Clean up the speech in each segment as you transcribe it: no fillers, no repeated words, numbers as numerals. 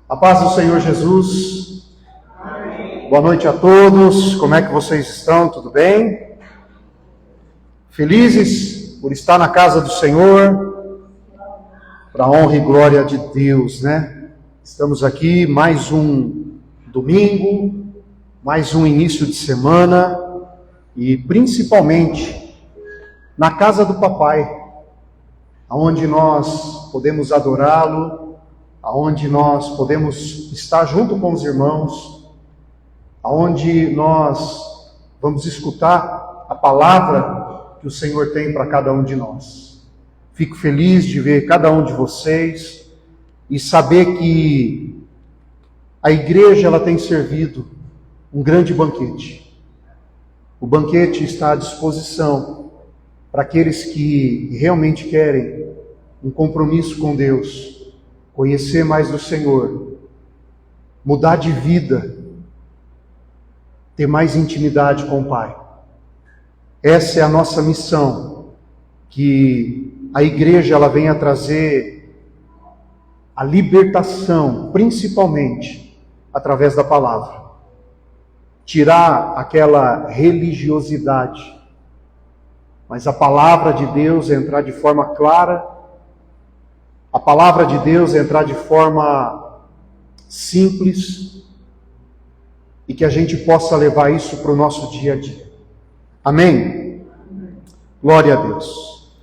A paz do Senhor Jesus. Amém. Boa noite a todos. Como é que vocês estão? Tudo bem? Felizes por estar na casa do Senhor, para a honra e glória de Deus, né? Estamos aqui mais um domingo, mais um início de semana e principalmente na casa do Papai, onde nós podemos adorá-lo, aonde nós podemos estar junto com os irmãos, aonde nós vamos escutar a palavra que o Senhor tem para cada um de nós. Fico feliz de ver cada um de vocês e saber que a igreja ela tem servido um grande banquete. O banquete está à disposição para aqueles que realmente querem um compromisso com Deus, conhecer mais do Senhor, mudar de vida, ter mais intimidade com o Pai. Essa é a nossa missão, que a igreja ela venha trazer a libertação, principalmente através da palavra. Tirar aquela religiosidade, mas a palavra de Deus entrar de forma clara, a palavra de Deus entrar de forma simples e que a gente possa levar isso para o nosso dia a dia. Amém? Glória a Deus.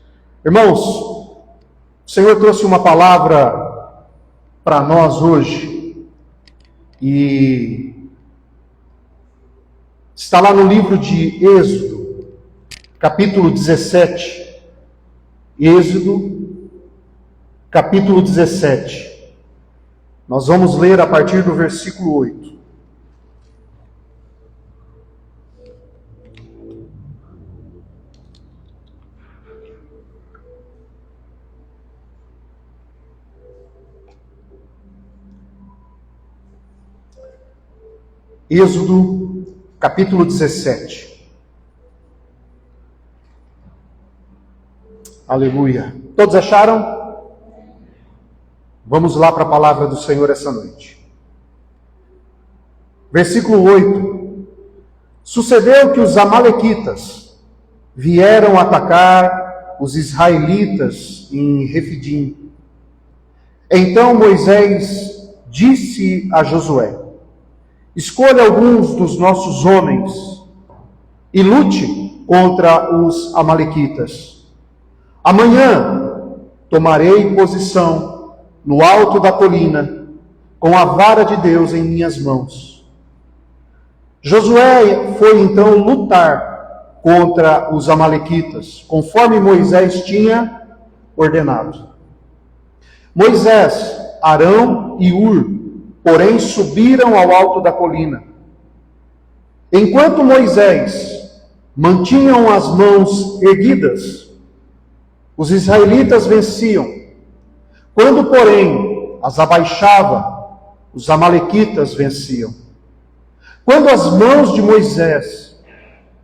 Irmãos, o Senhor trouxe uma palavra para nós hoje e está lá no livro de Êxodo, capítulo 17. Êxodo, capítulo 17. Nós vamos ler a partir do versículo 8. Êxodo, capítulo 17. Aleluia. Todos acharam? Vamos lá para a palavra do Senhor essa noite. Versículo 8. Sucedeu que os amalequitas vieram atacar os israelitas em Refidim. Então Moisés disse a Josué: escolha alguns dos nossos homens e lute contra os amalequitas. Amanhã tomarei posição no alto da colina, com a vara de Deus em minhas mãos. Josué foi então lutar contra os amalequitas, conforme Moisés tinha ordenado. Moisés, Arão e Hur, porém, subiram ao alto da colina. Enquanto Moisés mantinham as mãos erguidas, os israelitas venciam. Quando, porém, as abaixava, os amalequitas venciam. Quando as mãos de Moisés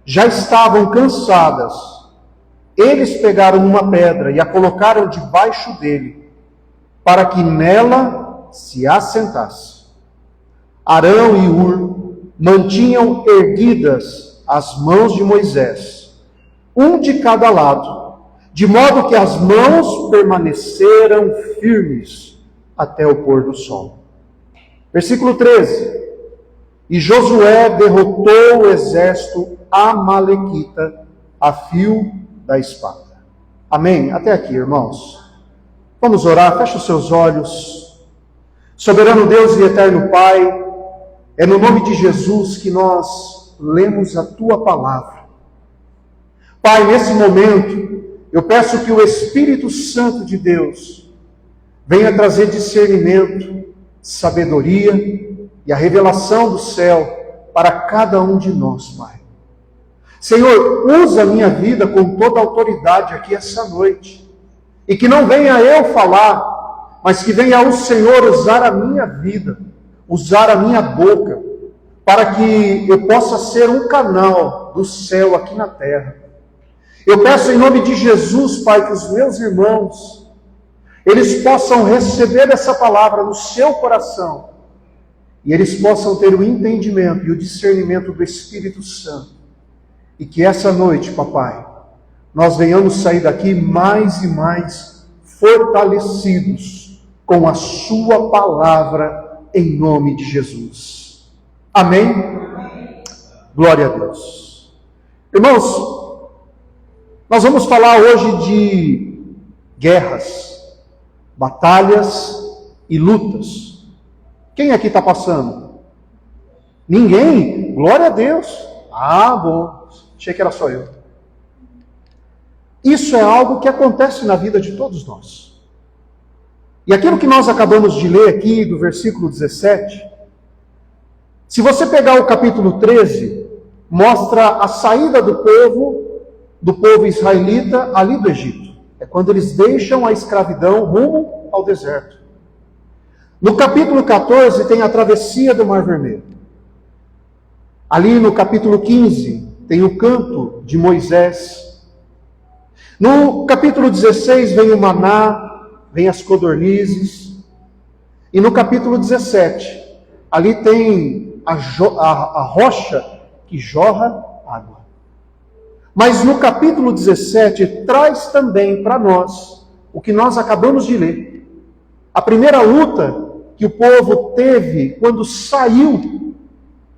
já estavam cansadas, eles pegaram uma pedra e a colocaram debaixo dele, para que nela se assentasse. Arão e Hur mantinham erguidas as mãos de Moisés, um de cada lado, de modo que as mãos permaneceram firmes até o pôr do sol. Versículo 13. E Josué derrotou o exército amalequita a fio da espada. Amém? Até aqui, irmãos. Vamos orar, feche os seus olhos. Soberano Deus e eterno Pai, é no nome de Jesus que nós lemos a Tua palavra. Pai, nesse momento, eu peço que o Espírito Santo de Deus venha trazer discernimento, sabedoria e a revelação do céu para cada um de nós, Pai. Senhor, usa a minha vida com toda a autoridade aqui essa noite. E que não venha eu falar, mas que venha o Senhor usar a minha vida, usar a minha boca, para que eu possa ser um canal do céu aqui na terra. Eu peço em nome de Jesus, Pai, que os meus irmãos, eles possam receber essa palavra no seu coração e eles possam ter o entendimento e o discernimento do Espírito Santo. E que essa noite, papai, nós venhamos sair daqui mais e mais fortalecidos com a sua palavra em nome de Jesus. Amém? Glória a Deus. Irmãos, nós vamos falar hoje de guerras, batalhas e lutas. Quem aqui está passando? Ninguém? Glória a Deus. Ah, bom. Achei que era só eu. Isso é algo que acontece na vida de todos nós. E aquilo que nós acabamos de ler aqui, do versículo 17, se você pegar o capítulo 13, mostra a saída do povo israelita ali do Egito. É quando eles deixam a escravidão rumo ao deserto. No capítulo 14 tem a travessia do Mar Vermelho. Ali no capítulo 15 tem o canto de Moisés. No capítulo 16 vem o maná, vem as codornizes. E no capítulo 17, ali tem a rocha que jorra água. Mas no capítulo 17 traz também para nós o que nós acabamos de ler. A primeira luta que o povo teve quando saiu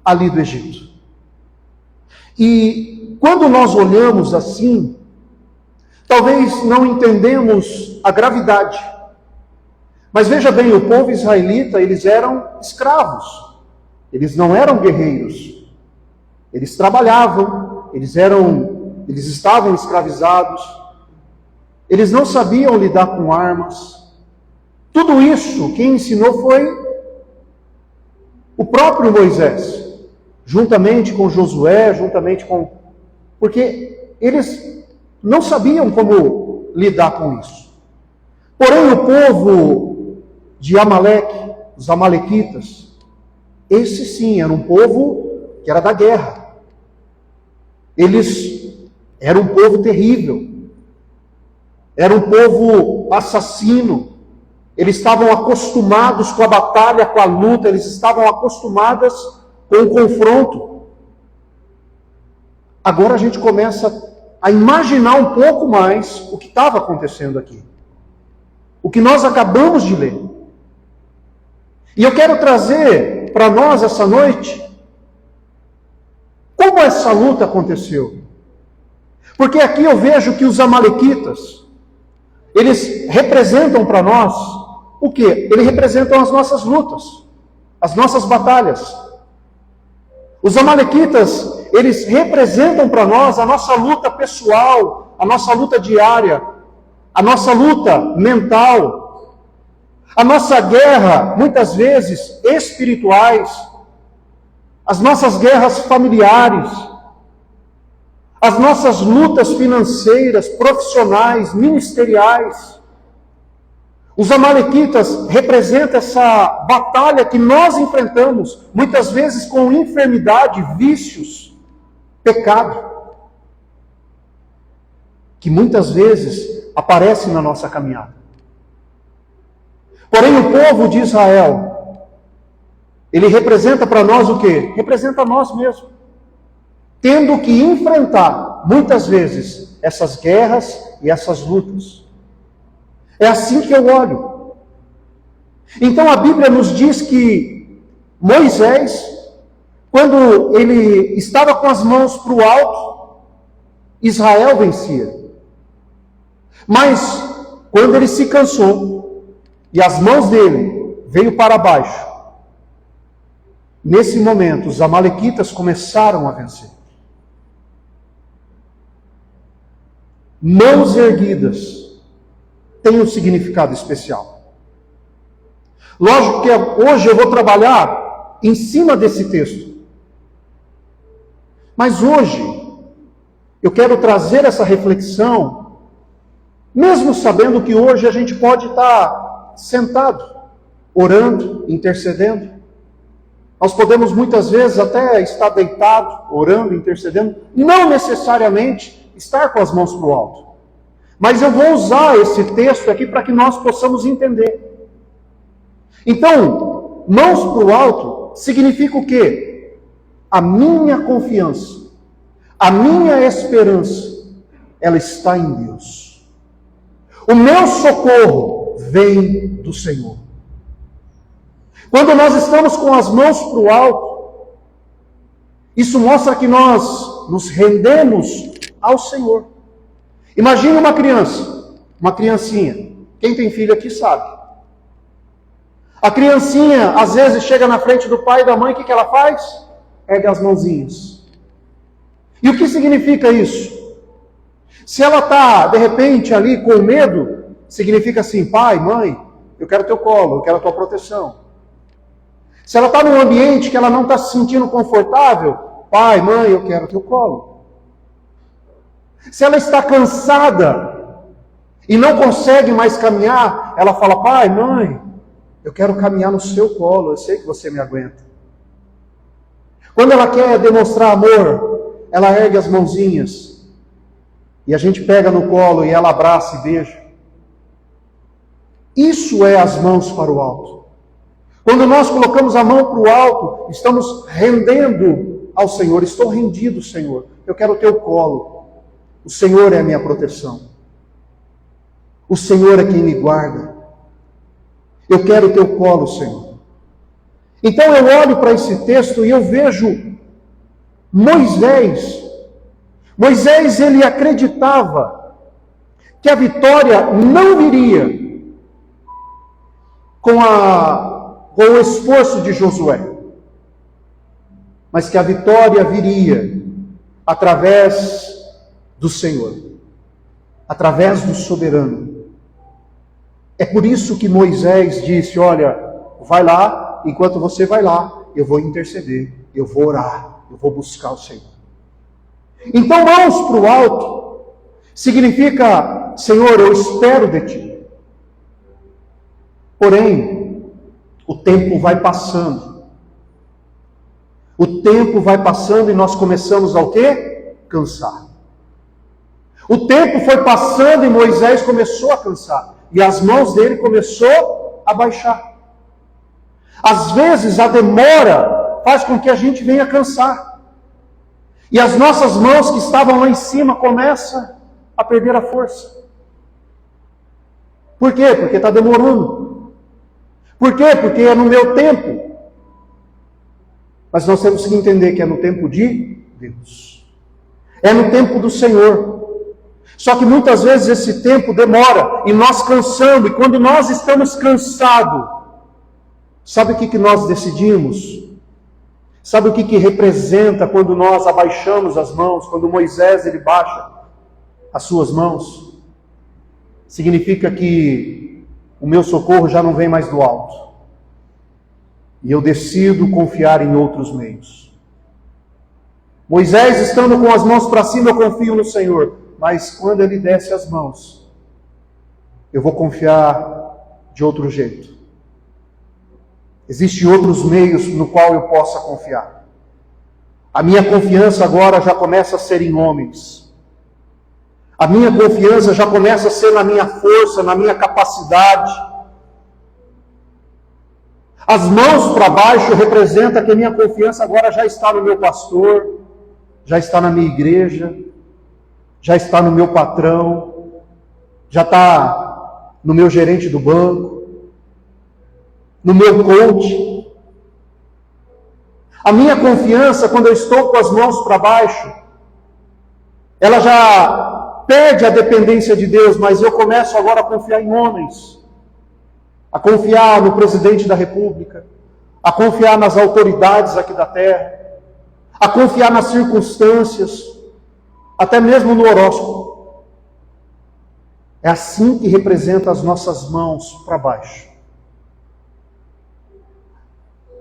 ali do Egito. E quando nós olhamos assim, talvez não entendemos a gravidade. Mas veja bem, o povo israelita, eles eram escravos. Eles não eram guerreiros. Eles trabalhavam, eles estavam escravizados. Eles não sabiam lidar com armas. Tudo isso, quem ensinou foi o próprio Moisés, juntamente com Josué, porque eles não sabiam como lidar com isso. Porém, o povo de Amaleque, os amalequitas, esse sim era um povo que era da guerra. Eles eram um povo terrível, era um povo assassino. Eles estavam acostumados com a batalha, com a luta, eles estavam acostumados com o confronto. Agora a gente começa a imaginar um pouco mais o que estava acontecendo aqui. O que nós acabamos de ler. E eu quero trazer para nós essa noite como essa luta aconteceu. Porque aqui eu vejo que os amalequitas, eles representam para nós o quê? Eles representam as nossas lutas, as nossas batalhas. Os amalequitas, eles representam para nós a nossa luta pessoal, a nossa luta diária, a nossa luta mental, a nossa guerra, muitas vezes, espirituais, as nossas guerras familiares, as nossas lutas financeiras, profissionais, ministeriais. Os amalequitas representam essa batalha que nós enfrentamos, muitas vezes com enfermidade, vícios, pecado, que muitas vezes aparece na nossa caminhada. Porém, o povo de Israel, ele representa para nós o quê? Representa nós mesmos, tendo que enfrentar, muitas vezes, essas guerras e essas lutas. É assim que eu olho. Então a Bíblia nos diz que Moisés, quando ele estava com as mãos para o alto, Israel vencia. Mas quando ele se cansou e as mãos dele veio para baixo, nesse momento os amalequitas começaram a vencer. Mãos erguidas tem um significado especial. Lógico que hoje eu vou trabalhar em cima desse texto. Mas hoje eu quero trazer essa reflexão, mesmo sabendo que hoje a gente pode estar sentado, orando, intercedendo. Nós podemos muitas vezes até estar deitado, orando, intercedendo, não necessariamente estar com as mãos para o alto. Mas eu vou usar esse texto aqui para que nós possamos entender. Então, mãos para o alto significa o quê? A minha confiança, a minha esperança, ela está em Deus. O meu socorro vem do Senhor. Quando nós estamos com as mãos para o alto, isso mostra que nós nos rendemos ao Senhor. Imagine uma criança, uma criancinha. Quem tem filho aqui sabe. A criancinha, às vezes, chega na frente do pai e da mãe, o que ela faz? Ergue as mãozinhas. E o que significa isso? Se ela está, de repente, ali com medo, significa assim: pai, mãe, eu quero teu colo, eu quero a tua proteção. Se ela está num ambiente que ela não está se sentindo confortável, pai, mãe, eu quero teu colo. Se ela está cansada e não consegue mais caminhar, ela fala: pai, mãe, eu quero caminhar no seu colo, eu sei que você me aguenta. Quando ela quer demonstrar amor, ela ergue as mãozinhas e a gente pega no colo e ela abraça e beija. Isso é as mãos para o alto. Quando nós colocamos a mão para o alto, estamos rendendo ao Senhor. Estou rendido, Senhor. Eu quero o teu colo. O Senhor é a minha proteção. O Senhor é quem me guarda. Eu quero o teu colo, Senhor. Então eu olho para esse texto e eu vejo Moisés. Moisés, ele acreditava que a vitória não viria com o esforço de Josué, mas que a vitória viria através do Senhor, através do soberano. É por isso que Moisés disse: olha, vai lá, enquanto você vai lá, eu vou interceder, eu vou orar, eu vou buscar o Senhor. Então, mãos para o alto significa: Senhor, eu espero de ti. Porém, o tempo vai passando. O tempo vai passando e nós começamos a o quê? Cansar. O tempo foi passando e Moisés começou a cansar. E as mãos dele começou a baixar. Às vezes a demora faz com que a gente venha cansar. E as nossas mãos que estavam lá em cima começam a perder a força. Por quê? Porque está demorando. Por quê? Porque é no meu tempo. Mas nós temos que entender que é no tempo de Deus. É no tempo do Senhor. Só que muitas vezes esse tempo demora e nós cansamos. E quando nós estamos cansados, sabe o que nós decidimos? Sabe o que representa quando nós abaixamos as mãos? Quando Moisés ele baixa as suas mãos? Significa que o meu socorro já não vem mais do alto. E eu decido confiar em outros meios. Moisés estando com as mãos para cima, eu confio no Senhor. Mas quando ele desce as mãos, eu vou confiar de outro jeito. Existem outros meios no qual eu possa confiar. A minha confiança agora já começa a ser em homens. A minha confiança já começa a ser na minha força, na minha capacidade. As mãos para baixo representa que a minha confiança agora já está no meu pastor, já está na minha igreja, já está no meu patrão, já está no meu gerente do banco, no meu coach. A minha confiança, quando eu estou com as mãos para baixo, ela já perde a dependência de Deus, mas eu começo agora a confiar em homens, a confiar no presidente da República, a confiar nas autoridades aqui da terra, a confiar nas circunstâncias, até mesmo no horóscopo. É assim que representa as nossas mãos para baixo.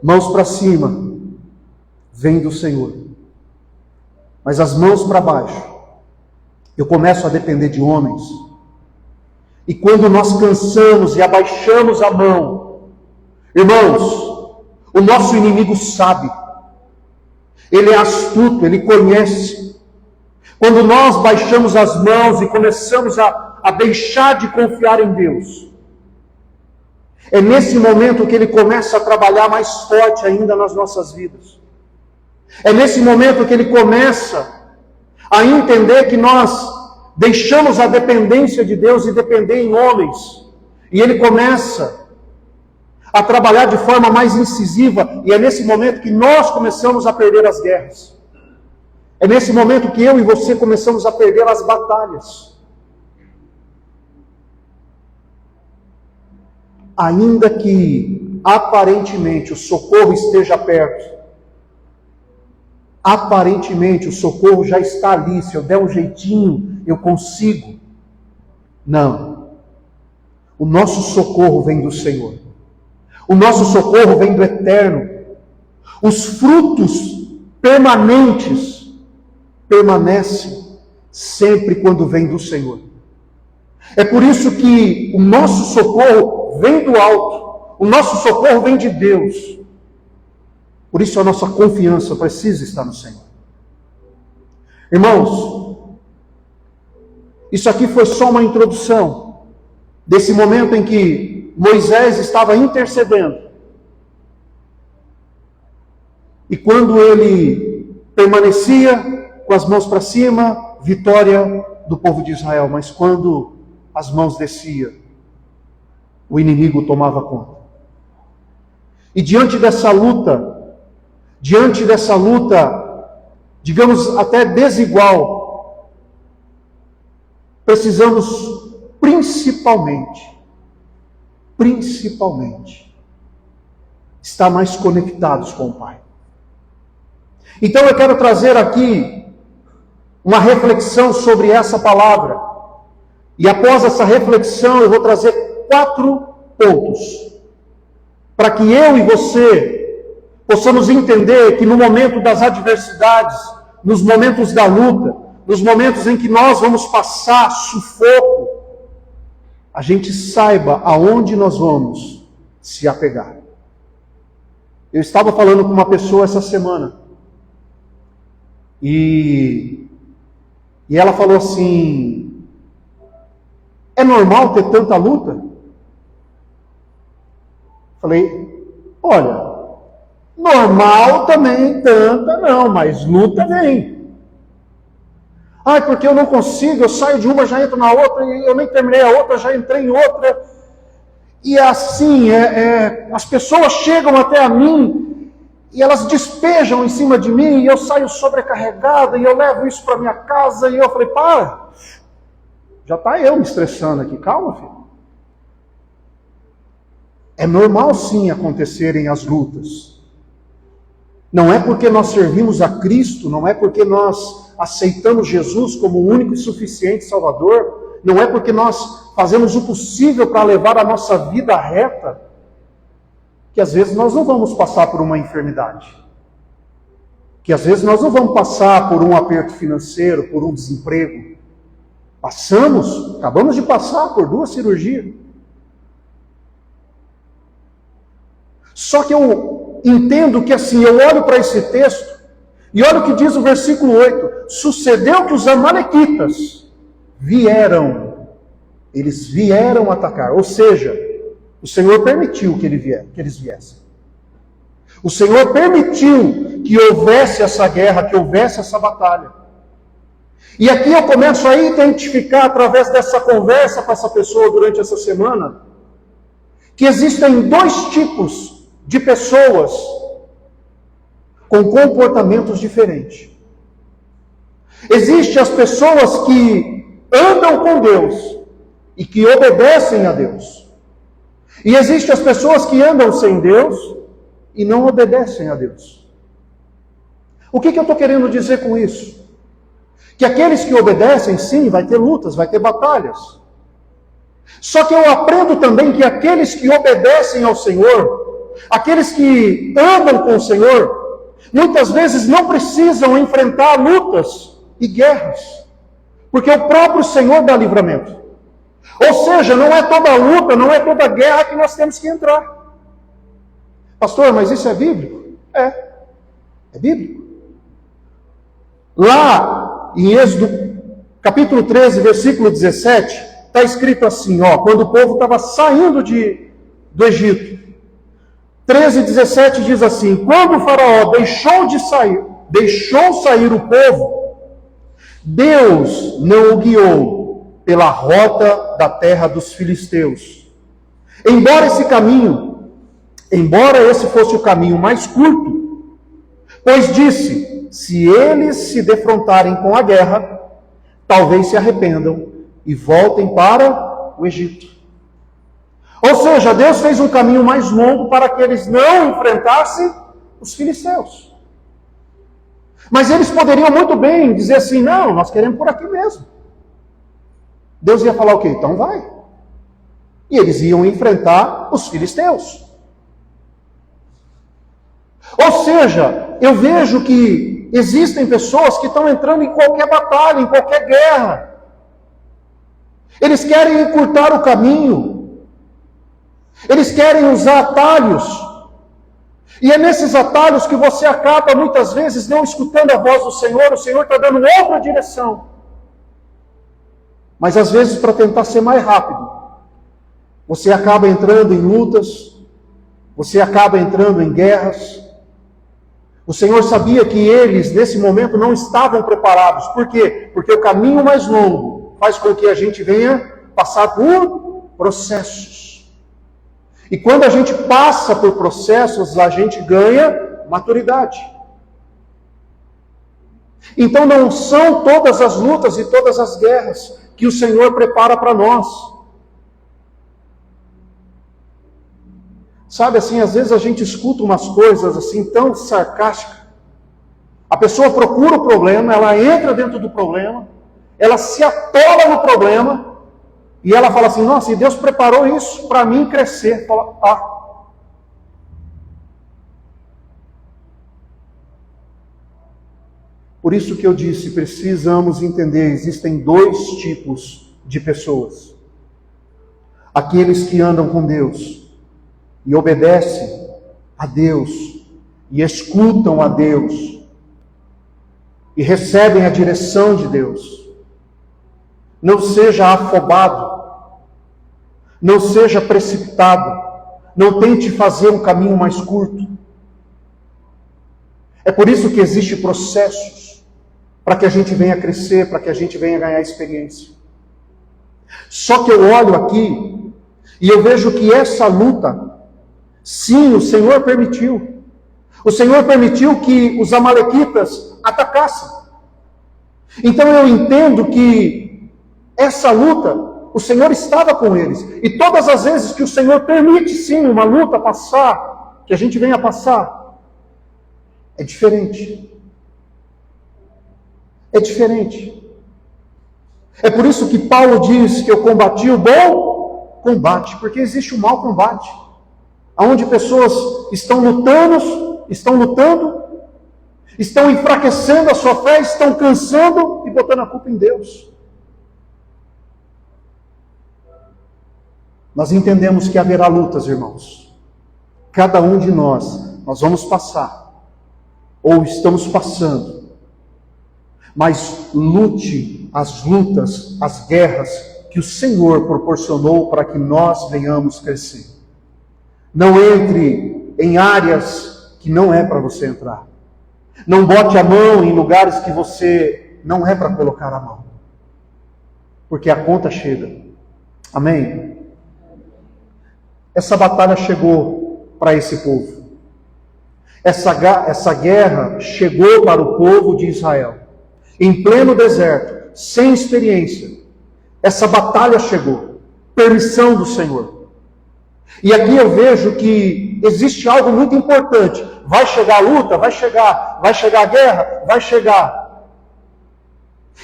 Mãos para cima, vem do Senhor. Mas as mãos para baixo, eu começo a depender de homens. E quando nós cansamos e abaixamos a mão, irmãos, o nosso inimigo sabe. Ele é astuto, ele conhece. Quando nós baixamos as mãos e começamos a a deixar de confiar em Deus, é nesse momento que Ele começa a trabalhar mais forte ainda nas nossas vidas. É nesse momento que Ele começa a entender que nós deixamos a dependência de Deus e depender em homens. E Ele começa a trabalhar de forma mais incisiva. E é nesse momento que nós começamos a perder as guerras. É nesse momento que eu e você começamos a perder as batalhas. Ainda que aparentemente o socorro esteja perto, aparentemente o socorro já está ali, se eu der um jeitinho, eu consigo. Não. O nosso socorro vem do Senhor. O nosso socorro vem do Eterno. Os frutos permanentes permanecem sempre quando vem do Senhor. É por isso que o nosso socorro vem do alto. O nosso socorro vem de Deus. Por isso a nossa confiança precisa estar no Senhor. Irmãos, isso aqui foi só uma introdução desse momento em que Moisés estava intercedendo. E quando ele permanecia com as mãos para cima, vitória do povo de Israel. Mas quando as mãos desciam, o inimigo tomava conta. E diante dessa luta, digamos até desigual, precisamos principalmente, estar mais conectados com o Pai. Então eu quero trazer aqui uma reflexão sobre essa palavra. E após essa reflexão eu vou trazer 4 pontos, para que eu e você possamos entender que no momento das adversidades, nos momentos da luta, nos momentos em que nós vamos passar sufoco, a gente saiba aonde nós vamos se apegar. Eu estava falando com uma pessoa essa semana, e ela falou assim: é normal ter tanta luta? Falei: olha, normal também tanta não, mas luta vem. Ah, porque eu não consigo, eu saio de uma, já entro na outra, e eu nem terminei a outra, já entrei em outra. E assim, as pessoas chegam até a mim, e elas despejam em cima de mim, e eu saio sobrecarregada, e eu levo isso para minha casa, e eu falei: para, já está eu me estressando aqui, calma, filho. É normal sim acontecerem as lutas. Não é porque nós servimos a Cristo, não é porque nós aceitamos Jesus como o único e suficiente Salvador, não é porque nós fazemos o possível para levar a nossa vida reta, que às vezes nós não vamos passar por uma enfermidade, que às vezes nós não vamos passar por um aperto financeiro, por um desemprego. Acabamos de passar por 2 cirurgias. Só que eu entendo que assim, eu olho para esse texto, e olha o que diz o versículo 8: sucedeu que os amalequitas eles vieram atacar, ou seja, o Senhor permitiu que eles viessem. O Senhor permitiu que houvesse essa guerra, que houvesse essa batalha. E aqui eu começo a identificar, através dessa conversa com essa pessoa durante essa semana, que existem 2 tipos de pessoas com comportamentos diferentes. Existem as pessoas que andam com Deus e que obedecem a Deus. E existem as pessoas que andam sem Deus e não obedecem a Deus. O que eu estou querendo dizer com isso? Que aqueles que obedecem, sim, vai ter lutas, vai ter batalhas. Só que eu aprendo também que aqueles que obedecem ao Senhor, aqueles que andam com o Senhor, muitas vezes não precisam enfrentar lutas e guerras, porque o próprio Senhor dá livramento. Ou seja, não é toda luta, não é toda guerra que nós temos que entrar. Pastor, mas isso é bíblico? É bíblico. Lá em Êxodo, capítulo 13, versículo 17, está escrito assim, quando o povo estava saindo do Egito. 13:17 diz assim: quando o faraó deixou sair o povo, Deus não o guiou pela rota da terra dos filisteus. Embora esse fosse o caminho mais curto, pois disse: se eles se defrontarem com a guerra, talvez se arrependam e voltem para o Egito. Ou seja, Deus fez um caminho mais longo para que eles não enfrentassem os filisteus. Mas eles poderiam muito bem dizer assim: não, nós queremos por aqui mesmo. Deus ia falar o quê? Então vai. E eles iam enfrentar os filisteus. Ou seja, eu vejo que existem pessoas que estão entrando em qualquer batalha, em qualquer guerra. Eles querem encurtar o caminho. Eles querem usar atalhos. E é nesses atalhos que você acaba muitas vezes não escutando a voz do Senhor. O Senhor está dando outra direção. Mas às vezes, para tentar ser mais rápido, você acaba entrando em lutas, você acaba entrando em guerras. O Senhor sabia que eles, nesse momento, não estavam preparados. Por quê? Porque o caminho mais longo faz com que a gente venha passar por processos. E quando a gente passa por processos, a gente ganha maturidade. Então não são todas as lutas e todas as guerras que o Senhor prepara para nós. Sabe assim, às vezes a gente escuta umas coisas assim tão sarcásticas. A pessoa procura o problema, ela entra dentro do problema, ela se atola no problema, e ela fala assim: nossa, e Deus preparou isso para mim crescer. Fala, Por isso que eu disse, precisamos entender, existem dois tipos de pessoas. Aqueles que andam com Deus e obedecem a Deus e escutam a Deus e recebem a direção de Deus. Não seja afobado, não seja precipitado, não tente fazer um caminho mais curto. É por isso que existem processos, para que a gente venha crescer, para que a gente venha ganhar experiência. Só que eu olho aqui e eu vejo que essa luta, sim, o Senhor permitiu. O Senhor permitiu que os amalequitas atacassem. Então eu entendo que essa luta, o Senhor estava com eles. E todas as vezes que o Senhor permite, sim, uma luta passar, que a gente venha passar, é diferente. É diferente. É por isso que Paulo diz que eu combati o bom combate, porque existe o mau combate, onde pessoas estão lutando, estão enfraquecendo a sua fé, estão cansando e botando a culpa em Deus. Nós entendemos que haverá lutas, irmãos. Cada um de nós vamos passar, ou estamos passando. Mas lute as lutas, as guerras que o Senhor proporcionou para que nós venhamos crescer. Não entre em áreas que não é para você entrar. Não bote a mão em lugares que você não é para colocar a mão. Porque a conta chega. Amém? Essa batalha chegou para esse povo. Essa guerra chegou para o povo de Israel. Em pleno deserto, sem experiência. Essa batalha chegou. Permissão do Senhor. E aqui eu vejo que existe algo muito importante. Vai chegar a luta? Vai chegar a guerra? Vai chegar.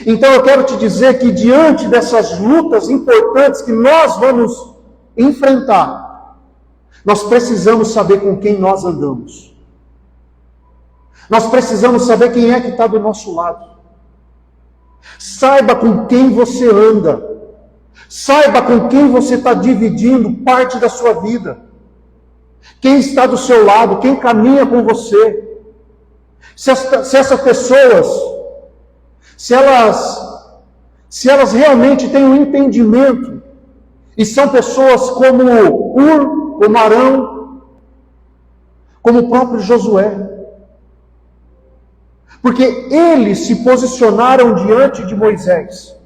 Então eu quero te dizer que diante dessas lutas importantes que nós vamos enfrentar, nós precisamos saber com quem nós andamos. Nós precisamos saber quem é que está do nosso lado. Saiba com quem você anda. Saiba com quem você está dividindo parte da sua vida. Quem está do seu lado, quem caminha com você. Se essas pessoas, se se elas realmente têm um entendimento, e são pessoas como Ur, como Arão, como o próprio Josué. Porque eles se posicionaram diante de Moisés.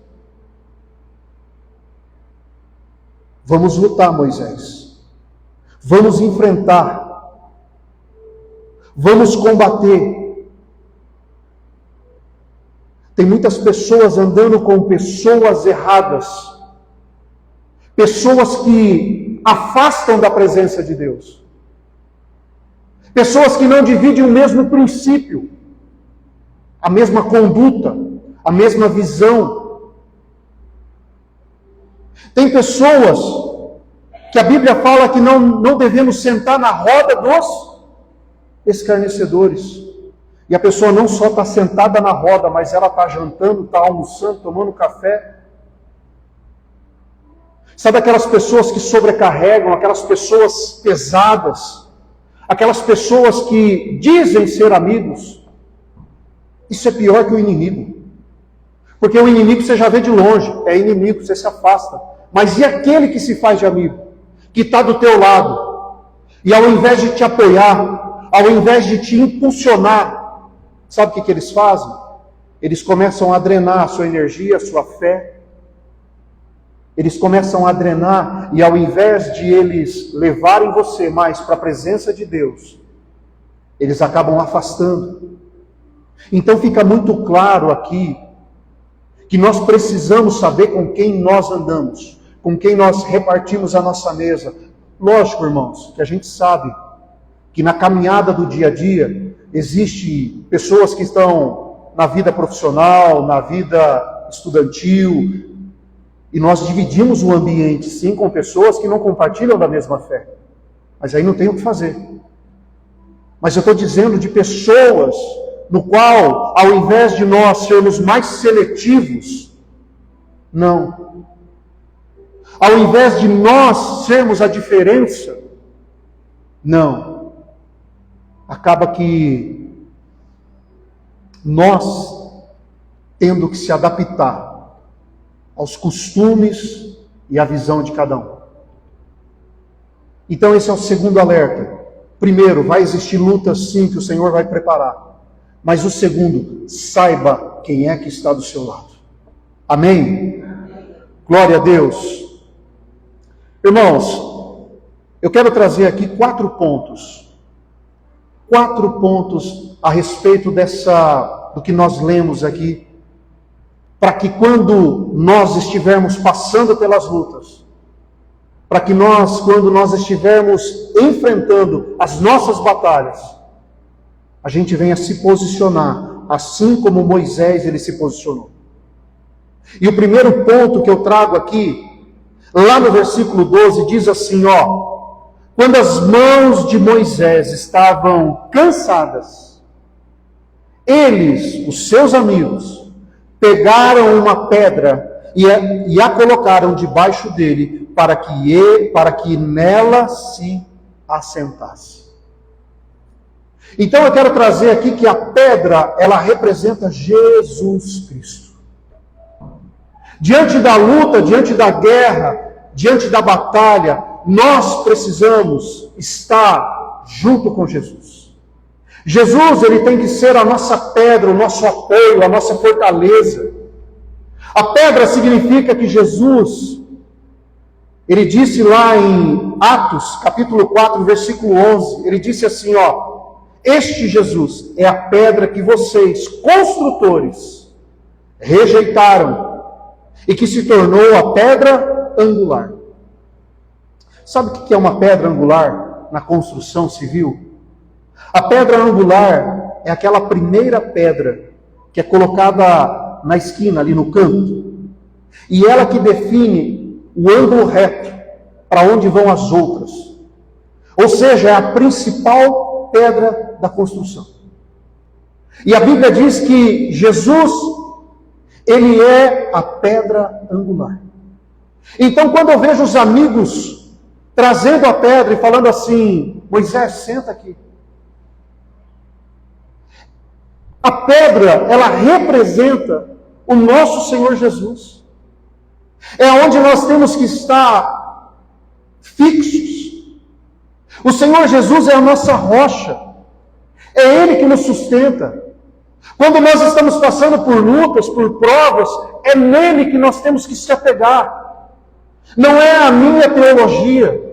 Vamos lutar, Moisés. Vamos enfrentar. Vamos combater. Tem muitas pessoas andando com pessoas erradas. Pessoas que afastam da presença de Deus. Pessoas que não dividem o mesmo princípio, a mesma conduta, a mesma visão. Tem pessoas que a Bíblia fala que não devemos sentar na roda dos escarnecedores. E a pessoa não só está sentada na roda, mas ela está jantando, está almoçando, tomando café. Sabe aquelas pessoas que sobrecarregam, aquelas pessoas pesadas, aquelas pessoas que dizem ser amigos? Isso é pior que o inimigo. Porque o inimigo você já vê de longe, é inimigo, você se afasta. Mas e aquele que se faz de amigo? Que está do teu lado? E ao invés de te apoiar, ao invés de te impulsionar, sabe o que eles fazem? Eles começam a drenar a sua energia, a sua fé. Eles começam a drenar, e ao invés de eles levarem você mais para a presença de Deus, eles acabam afastando. Então fica muito claro aqui que nós precisamos saber com quem nós andamos, com quem nós repartimos a nossa mesa. Lógico, irmãos, que a gente sabe que na caminhada do dia a dia existe pessoas que estão na vida profissional, na vida estudantil, e nós dividimos o ambiente, sim, com pessoas que não compartilham da mesma fé. Mas aí não tem o que fazer. Mas eu estou dizendo de pessoas no qual, ao invés de nós sermos mais seletivos, não. Ao invés de nós sermos a diferença, não. Acaba que nós, tendo que se adaptar aos costumes e à visão de cada um. Então esse é o segundo alerta. Primeiro, vai existir lutas sim que o Senhor vai preparar. Mas o segundo, saiba quem é que está do seu lado. Amém? Glória a Deus. Irmãos, eu quero trazer aqui 4 pontos. 4 pontos a respeito do que nós lemos aqui, para que quando nós estivermos passando pelas lutas, para que quando nós estivermos enfrentando as nossas batalhas, a gente venha se posicionar, assim como Moisés ele se posicionou. E o primeiro ponto que eu trago aqui, lá no versículo 12, diz assim, quando as mãos de Moisés estavam cansadas, eles, os seus amigos, pegaram uma pedra e a colocaram debaixo dele para que nela se assentasse. Então eu quero trazer aqui que a pedra, ela representa Jesus Cristo. Diante da luta, diante da guerra, diante da batalha, nós precisamos estar junto com Jesus. Jesus, ele tem que ser a nossa pedra, o nosso apoio, a nossa fortaleza. A pedra significa que Jesus, ele disse lá em Atos, capítulo 4, versículo 11, ele disse assim, este Jesus é a pedra que vocês, construtores, rejeitaram e que se tornou a pedra angular. Sabe o que é uma pedra angular na construção civil? A pedra angular é aquela primeira pedra que é colocada na esquina, ali no canto. E ela que define o ângulo reto para onde vão as outras. Ou seja, é a principal pedra da construção. E a Bíblia diz que Jesus, ele é a pedra angular. Então, quando eu vejo os amigos trazendo a pedra e falando assim, Moisés, senta aqui. A pedra, ela representa o nosso Senhor Jesus. É onde nós temos que estar fixos. O Senhor Jesus é a nossa rocha. É Ele que nos sustenta. Quando nós estamos passando por lutas, por provas, é nele que nós temos que se apegar. Não é a minha teologia.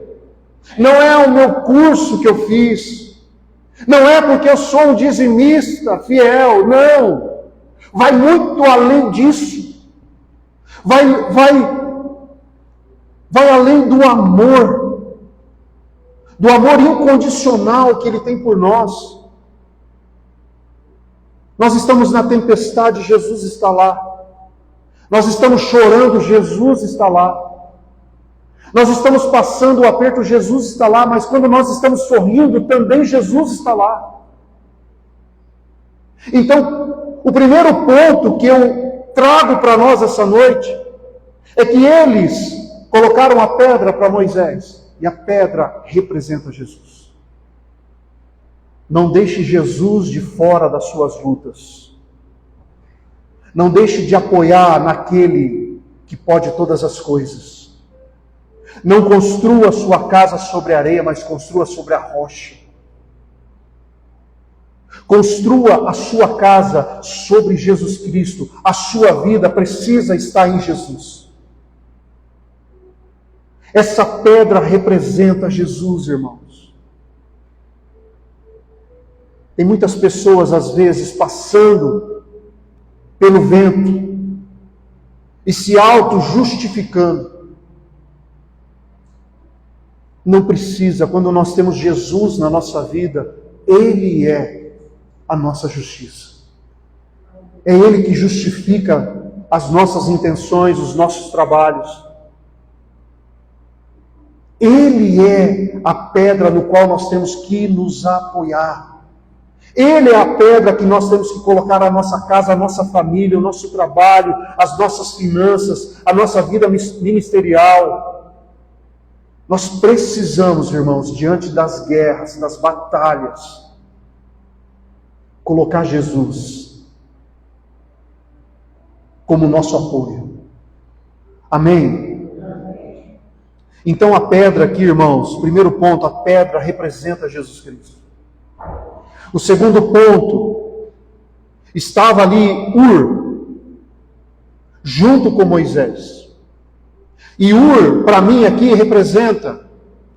Não é o meu curso que eu fiz. Não é porque eu sou um dizimista fiel. Não. Vai muito além disso. Vai além do amor incondicional que Ele tem por nós. Nós estamos na tempestade, Jesus está lá. Nós estamos chorando, Jesus está lá. Nós estamos passando o aperto, Jesus está lá. Mas quando nós estamos sorrindo, também Jesus está lá. Então, o primeiro ponto que eu trago para nós essa noite é que eles colocaram a pedra para Moisés. E a pedra representa Jesus. Não deixe Jesus de fora das suas lutas. Não deixe de apoiar naquele que pode todas as coisas. Não construa sua casa sobre a areia, mas construa sobre a rocha. Construa a sua casa sobre Jesus Cristo. A sua vida precisa estar em Jesus. Essa pedra representa Jesus, irmãos. Tem muitas pessoas, às vezes, passando pelo vento e se auto-justificando. Não precisa, quando nós temos Jesus na nossa vida, Ele é a nossa justiça. É Ele que justifica as nossas intenções, os nossos trabalhos. Ele é a pedra no qual nós temos que nos apoiar. Ele é a pedra que nós temos que colocar a nossa casa, a nossa família, o nosso trabalho, as nossas finanças, a nossa vida ministerial. Nós precisamos, irmãos, diante das guerras, das batalhas, colocar Jesus como nosso apoio. Amém? Então a pedra aqui, irmãos, primeiro ponto, a pedra representa Jesus Cristo. O segundo ponto, estava ali Ur, junto com Moisés. E Ur, para mim aqui, representa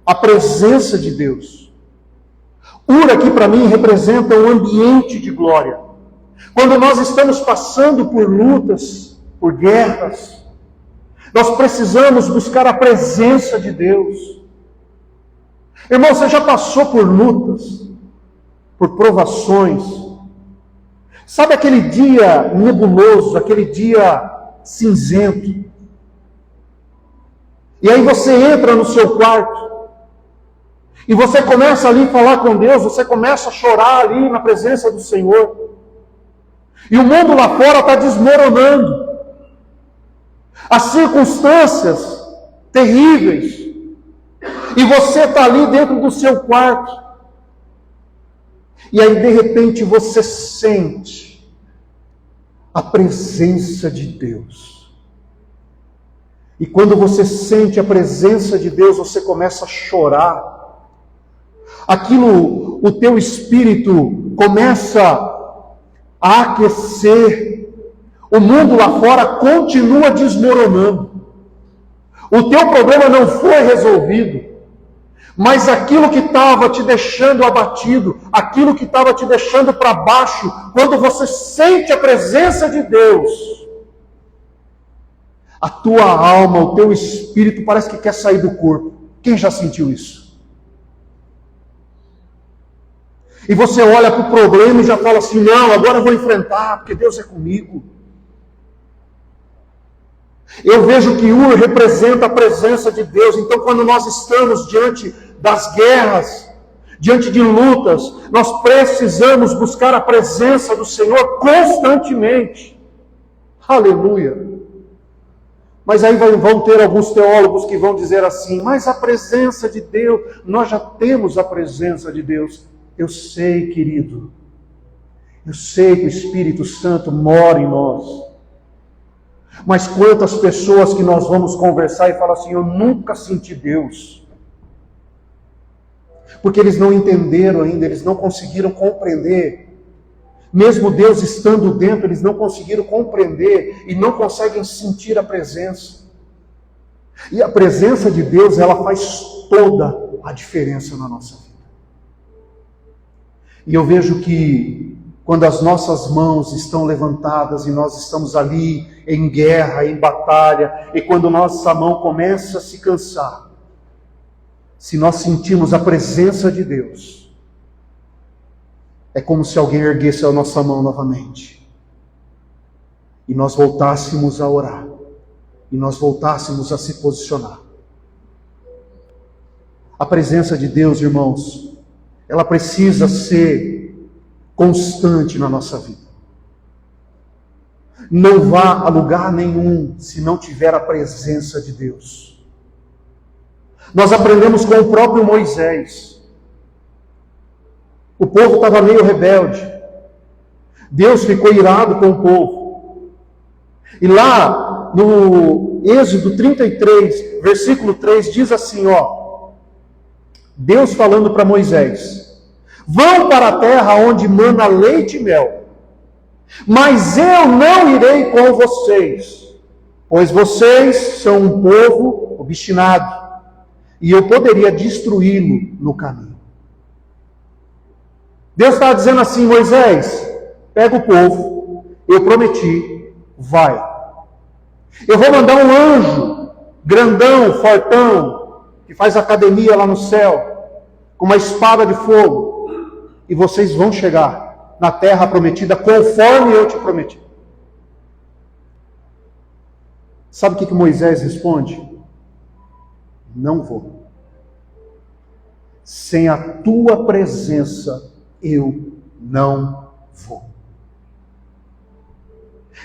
a presença de Deus. Ur aqui para mim representa um ambiente de glória. Quando nós estamos passando por lutas, por guerras, nós precisamos buscar a presença de Deus. Irmão, você já passou por lutas, por provações? Sabe aquele dia nebuloso, aquele dia cinzento? E aí você entra no seu quarto, e você começa ali a falar com Deus, você começa a chorar ali na presença do Senhor. E o mundo lá fora está desmoronando. As circunstâncias terríveis. E você está ali dentro do seu quarto. E aí de repente você sente a presença de Deus. E quando você sente a presença de Deus, você começa a chorar. Aquilo, o teu espírito começa a aquecer. O mundo lá fora continua desmoronando. O teu problema não foi resolvido. Mas aquilo que estava te deixando abatido, aquilo que estava te deixando para baixo, quando você sente a presença de Deus, a tua alma, o teu espírito parece que quer sair do corpo. Quem já sentiu isso? E você olha para o problema e já fala assim, não, agora eu vou enfrentar, porque Deus é comigo. Eu vejo que Ur representa a presença de Deus. Então quando nós estamos diante das guerras, diante de lutas, nós precisamos buscar a presença do Senhor constantemente. Aleluia! Mas aí vão ter alguns teólogos que vão dizer assim, mas a presença de Deus, nós já temos a presença de Deus. Eu sei, querido, eu sei que o Espírito Santo mora em nós. Mas quantas pessoas que nós vamos conversar e falar assim, eu nunca senti Deus. Porque eles não entenderam ainda, eles não conseguiram compreender. Mesmo Deus estando dentro, eles não conseguiram compreender e não conseguem sentir a presença. E a presença de Deus, ela faz toda a diferença na nossa vida. E eu vejo que quando as nossas mãos estão levantadas e nós estamos ali em guerra, em batalha, e quando nossa mão começa a se cansar, se nós sentimos a presença de Deus, é como se alguém erguesse a nossa mão novamente. E nós voltássemos a orar. E nós voltássemos a se posicionar. A presença de Deus, irmãos, ela precisa ser constante na nossa vida. Não vá a lugar nenhum se não tiver a presença de Deus. Nós aprendemos com o próprio Moisés. O povo estava meio rebelde. Deus ficou irado com o povo. E lá no Êxodo 33, versículo 3, diz assim, Deus falando para Moisés: vão para a terra onde mana leite e mel, mas eu não irei com vocês, pois vocês são um povo obstinado, e eu poderia destruí-lo no caminho. Deus estava dizendo assim: Moisés, pega o povo, eu prometi, vai. Eu vou mandar um anjo, grandão, fortão, que faz academia lá no céu, com uma espada de fogo, e vocês vão chegar na terra prometida, conforme eu te prometi. Sabe o que Moisés responde? Não vou. Sem a tua presença, eu não vou.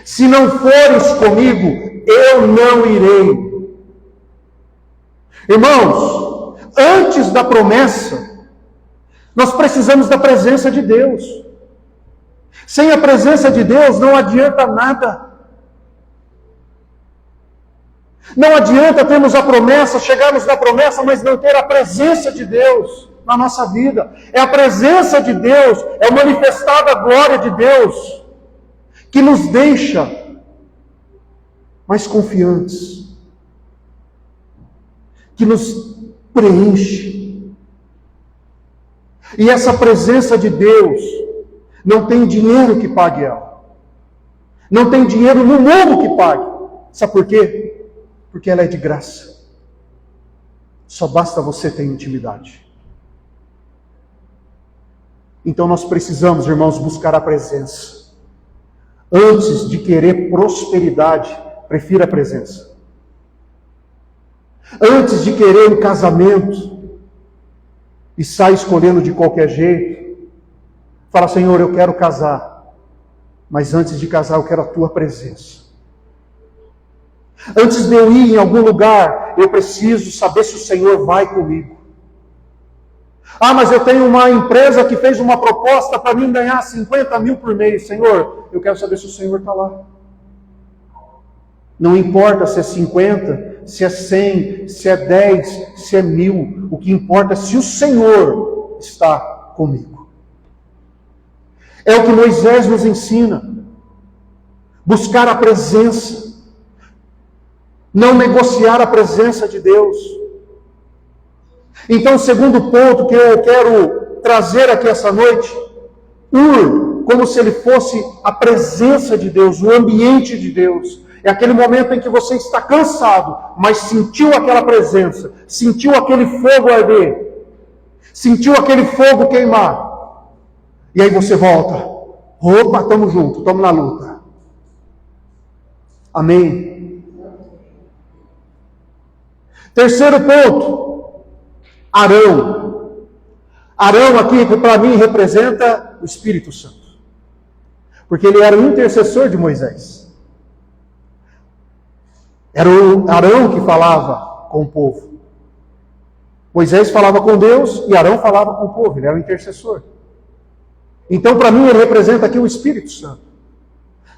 Se não fores comigo, eu não irei. Irmãos, antes da promessa, nós precisamos da presença de Deus. Sem a presença de Deus não adianta nada. Não adianta termos a promessa, chegarmos na promessa, mas não ter a presença de Deus na nossa vida. É a presença de Deus, é a manifestada glória de Deus, que nos deixa mais confiantes, que nos preenche. E essa presença de Deus não tem dinheiro que pague ela. Não tem dinheiro no mundo que pague. Sabe por quê? Porque ela é de graça. Só basta você ter intimidade. Então nós precisamos, irmãos, buscar a presença. Antes de querer prosperidade, prefira a presença. Antes de querer um casamento e sai escolhendo de qualquer jeito, fala: Senhor, eu quero casar, mas antes de casar eu quero a tua presença. Antes de eu ir em algum lugar, eu preciso saber se o Senhor vai comigo. Ah, mas eu tenho uma empresa que fez uma proposta para mim ganhar 50 mil por mês. Senhor, eu quero saber se o Senhor está lá. Não importa se é 50, se é 100, se é 10, se é 1000. O que importa é se o Senhor está comigo. É o que Moisés nos ensina. Buscar a presença. Não negociar a presença de Deus. Então, o segundo ponto que eu quero trazer aqui essa noite, como se ele fosse a presença de Deus, o ambiente de Deus. É aquele momento em que você está cansado, mas sentiu aquela presença, sentiu aquele fogo arder, sentiu aquele fogo queimar. E aí você volta. Opa, estamos juntos, estamos na luta. Amém? Terceiro ponto, Arão. Arão aqui, para mim, representa o Espírito Santo. Porque ele era o intercessor de Moisés. Era o Arão que falava com o povo. Moisés falava com Deus e Arão falava com o povo. Ele era o intercessor. Então, para mim, ele representa aqui o Espírito Santo.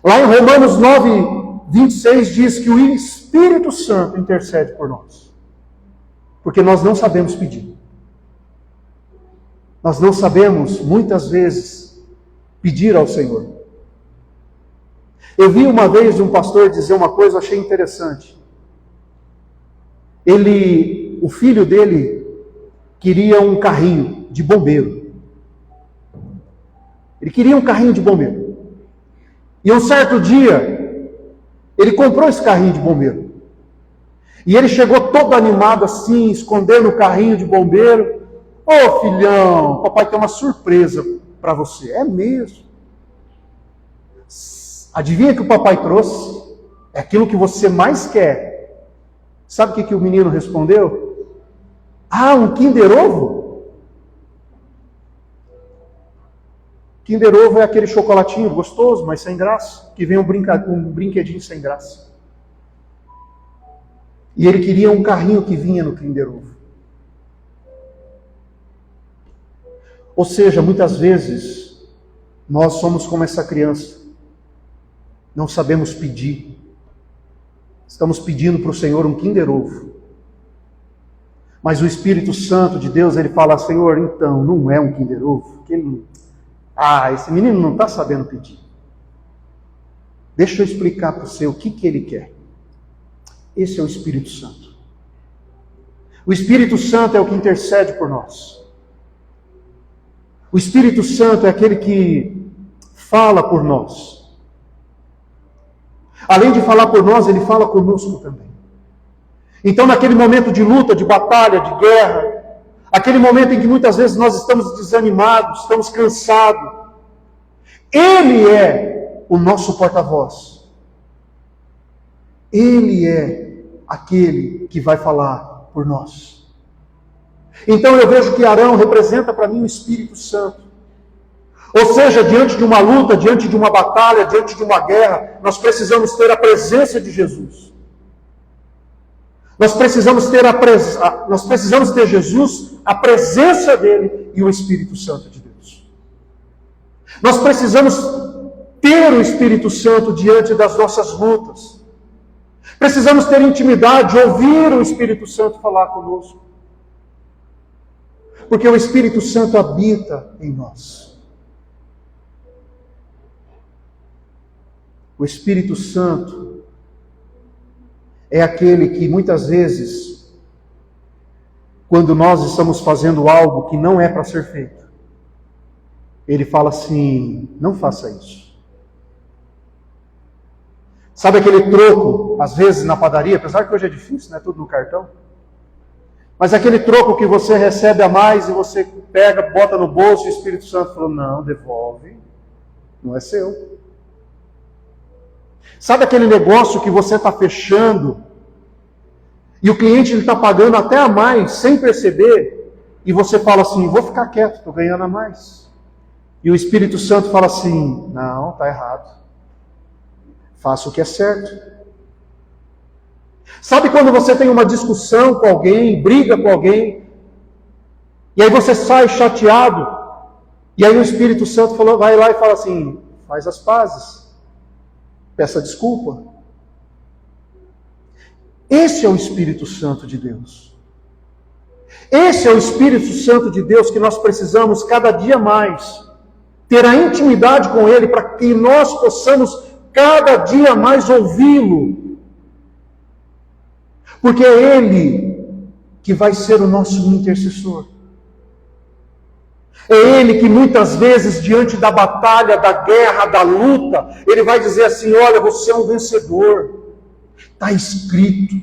Lá em Romanos 9, 26 diz que o Espírito Santo intercede por nós. Porque nós não sabemos pedir. Nós não sabemos, muitas vezes, pedir ao Senhor. Eu vi uma vez um pastor dizer uma coisa, eu achei interessante. O filho dele queria um carrinho de bombeiro. Ele queria um carrinho de bombeiro. E um certo dia, ele comprou esse carrinho de bombeiro. E ele chegou todo animado assim, escondendo o carrinho de bombeiro. Ô filhão, papai tem uma surpresa para você. É mesmo. Adivinha que o papai trouxe? É aquilo que você mais quer. Sabe o que o menino respondeu? Ah, um Kinder Ovo? Kinder Ovo é aquele chocolatinho gostoso, mas sem graça, que vem um brinquedinho sem graça. E ele queria um carrinho que vinha no Kinder Ovo. Ou seja, muitas vezes, nós somos como essa criança. Não sabemos pedir. Estamos pedindo para o Senhor um Kinder Ovo. Mas o Espírito Santo de Deus, ele fala, Senhor, então, não é um Kinder Ovo. Esse menino não está sabendo pedir. Deixa eu explicar para você o que ele quer. Esse é o Espírito Santo. O Espírito Santo é o que intercede por nós. O Espírito Santo é aquele que fala por nós. Além de falar por nós, ele fala conosco também. Então, naquele momento de luta, de batalha, de guerra, aquele momento em que muitas vezes nós estamos desanimados, estamos cansados, ele é o nosso porta-voz. Ele é aquele que vai falar por nós. Então eu vejo que Arão representa para mim o Espírito Santo. Ou seja, diante de uma luta, diante de uma batalha, diante de uma guerra, nós precisamos ter a presença de Jesus. Nós precisamos ter Jesus, a presença dele e o Espírito Santo de Deus. Nós precisamos ter o Espírito Santo diante das nossas lutas. Precisamos ter intimidade, ouvir o Espírito Santo falar conosco. Porque o Espírito Santo habita em nós. O Espírito Santo é aquele que muitas vezes, quando nós estamos fazendo algo que não é para ser feito, ele fala assim, não faça isso. Sabe aquele troco, às vezes na padaria, apesar que hoje é difícil, né, tudo no cartão, mas aquele troco que você recebe a mais e você pega, bota no bolso e o Espírito Santo falou, não, devolve, não é seu. Sabe aquele negócio que você está fechando e o cliente está pagando até a mais, sem perceber, e você fala assim, vou ficar quieto, estou ganhando a mais. E o Espírito Santo fala assim, não, está errado. Faça o que é certo. Sabe quando você tem uma discussão com alguém, briga com alguém, e aí você sai chateado, e aí o Espírito Santo vai lá e fala assim, faz as pazes. Peça desculpa. Esse é o Espírito Santo de Deus. Esse é o Espírito Santo de Deus que nós precisamos cada dia mais ter a intimidade com Ele para que nós possamos cada dia mais ouvi-lo. Porque é Ele que vai ser o nosso intercessor. É Ele que muitas vezes, diante da batalha, da guerra, da luta, Ele vai dizer assim, olha, você é um vencedor. Está escrito.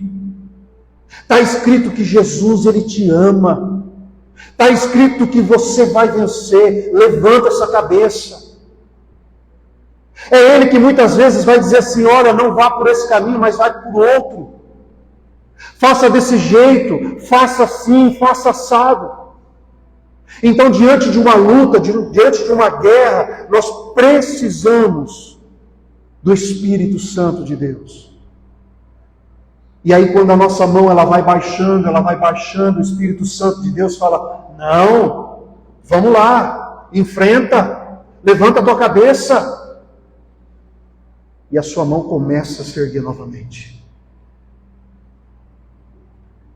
Está escrito que Jesus, Ele te ama. Está escrito que você vai vencer. Levanta essa cabeça. É Ele que muitas vezes vai dizer assim, olha, não vá por esse caminho, mas vai por outro. Faça desse jeito, faça assim, faça assado. Então, diante de uma luta, diante de uma guerra, nós precisamos do Espírito Santo de Deus. E aí, quando a nossa mão ela vai baixando, o Espírito Santo de Deus fala, não, vamos lá, enfrenta, levanta a tua cabeça. e a sua mão começa a se erguer novamente.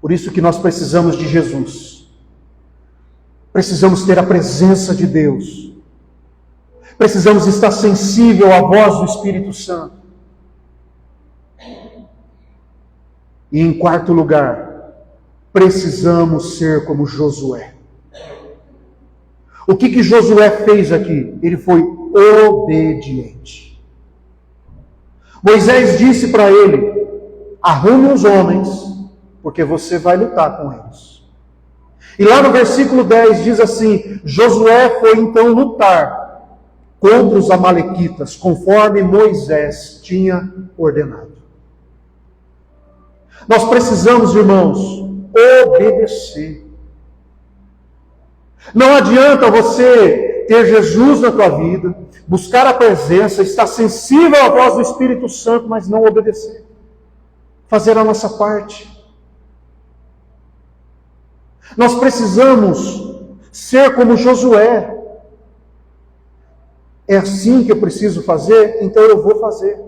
Por isso que nós precisamos de Jesus. Precisamos ter a presença de Deus. Precisamos estar sensível à voz do Espírito Santo. E em quarto lugar, precisamos ser como Josué. O que Josué fez aqui? Ele foi obediente. Moisés disse para ele: arrume os homens, porque você vai lutar com eles. E lá no versículo 10 diz assim: Josué foi então lutar contra os amalequitas, conforme Moisés tinha ordenado. Nós precisamos, irmãos, obedecer. Não adianta você ter Jesus na tua vida, buscar a presença, estar sensível à voz do Espírito Santo, mas não obedecer. Fazer a nossa parte. Nós precisamos ser como Josué. É assim que eu preciso fazer, então eu vou fazer.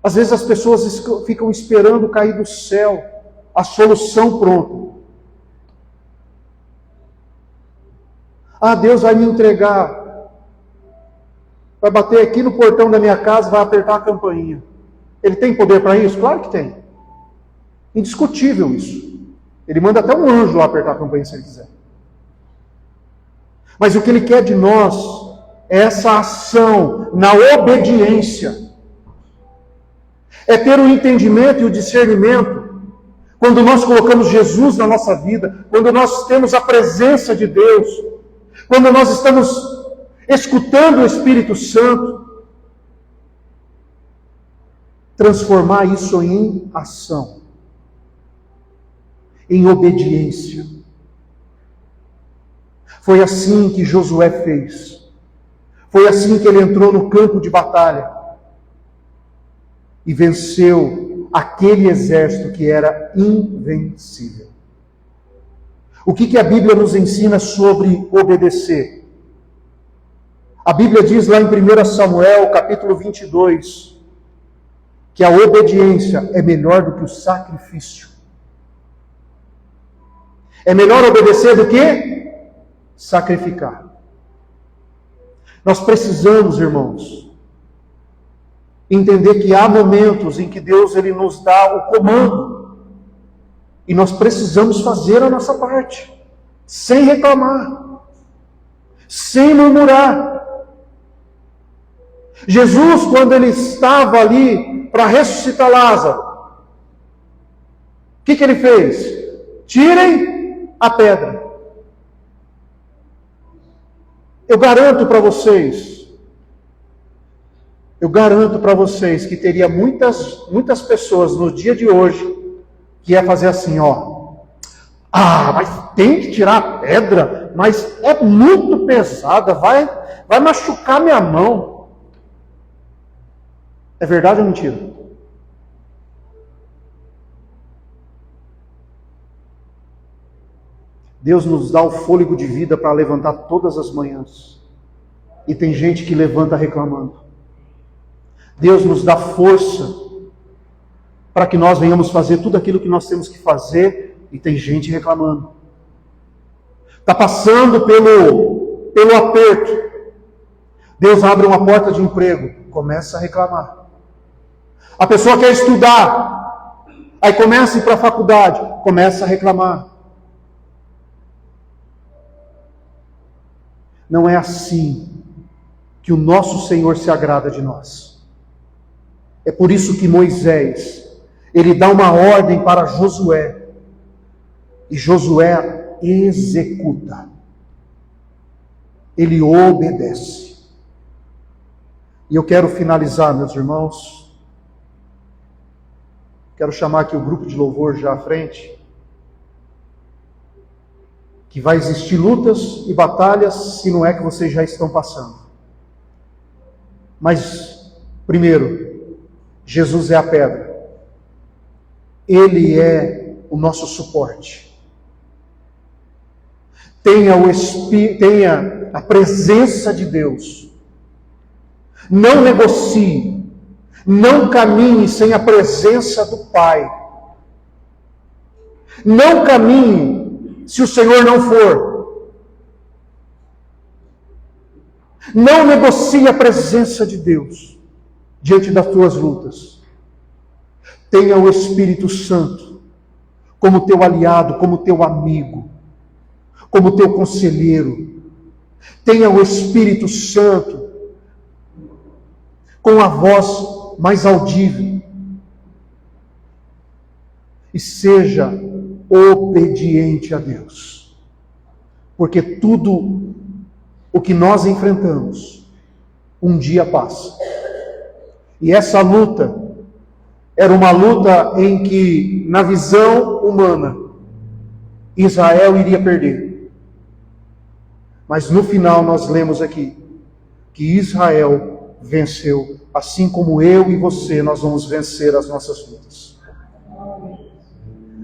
Às vezes as pessoas ficam esperando cair do céu a solução pronta. Ah, Deus vai me entregar. Vai bater aqui no portão da minha casa, vai apertar a campainha. Ele tem poder para isso? Claro que tem. Indiscutível isso. Ele manda até um anjo lá apertar a campainha se ele quiser. Mas o que Ele quer de nós é essa ação na obediência. É ter o entendimento e o discernimento. Quando nós colocamos Jesus na nossa vida, quando nós temos a presença de Deus, quando nós estamos escutando o Espírito Santo, transformar isso em ação, em obediência. Foi assim que Josué fez. Foi assim que ele entrou no campo de batalha e venceu aquele exército que era invencível. O que a Bíblia nos ensina sobre obedecer? A Bíblia diz lá em 1 Samuel, capítulo 22, que a obediência é melhor do que o sacrifício. É melhor obedecer do que sacrificar. Nós precisamos, irmãos, entender que há momentos em que Deus ele nos dá o comando e nós precisamos fazer a nossa parte, sem reclamar, sem murmurar. Jesus, quando ele estava ali para ressuscitar Lázaro, o que ele fez? Tirem a pedra. Eu garanto para vocês que teria muitas pessoas no dia de hoje que ia fazer assim, ó. Ah, mas tem que tirar a pedra, mas é muito pesada, vai machucar minha mão. É verdade ou mentira? Deus nos dá o fôlego de vida para levantar todas as manhãs. E tem gente que levanta reclamando. Deus nos dá força para que nós venhamos fazer tudo aquilo que nós temos que fazer. E tem gente reclamando. Está passando pelo aperto. Deus abre uma porta de emprego. Começa a reclamar. A pessoa quer estudar. Aí começa a ir para a faculdade. Começa a reclamar. Não é assim que o nosso Senhor se agrada de nós. É por isso que Moisés, ele dá uma ordem para Josué. E Josué executa. Ele obedece. E eu quero finalizar, meus irmãos. Quero chamar aqui o grupo de louvor já à frente. Que vai existir lutas e batalhas, se não é que vocês já estão passando. Mas, primeiro, Jesus é a pedra. Ele é o nosso suporte. Tenha a presença de Deus. Não negocie, não caminhe sem a presença do Pai. Não caminhe se o Senhor não for. Não negocie a presença de Deus diante das tuas lutas. Tenha o Espírito Santo como teu aliado, como teu amigo, como teu conselheiro. Tenha o Espírito Santo com a voz mais audível. E seja obediente a Deus. Porque tudo o que nós enfrentamos, um dia passa. E essa luta era uma luta em que, na visão humana, Israel iria perder. Mas no final nós lemos aqui que Israel venceu, assim como eu e você, nós vamos vencer as nossas lutas.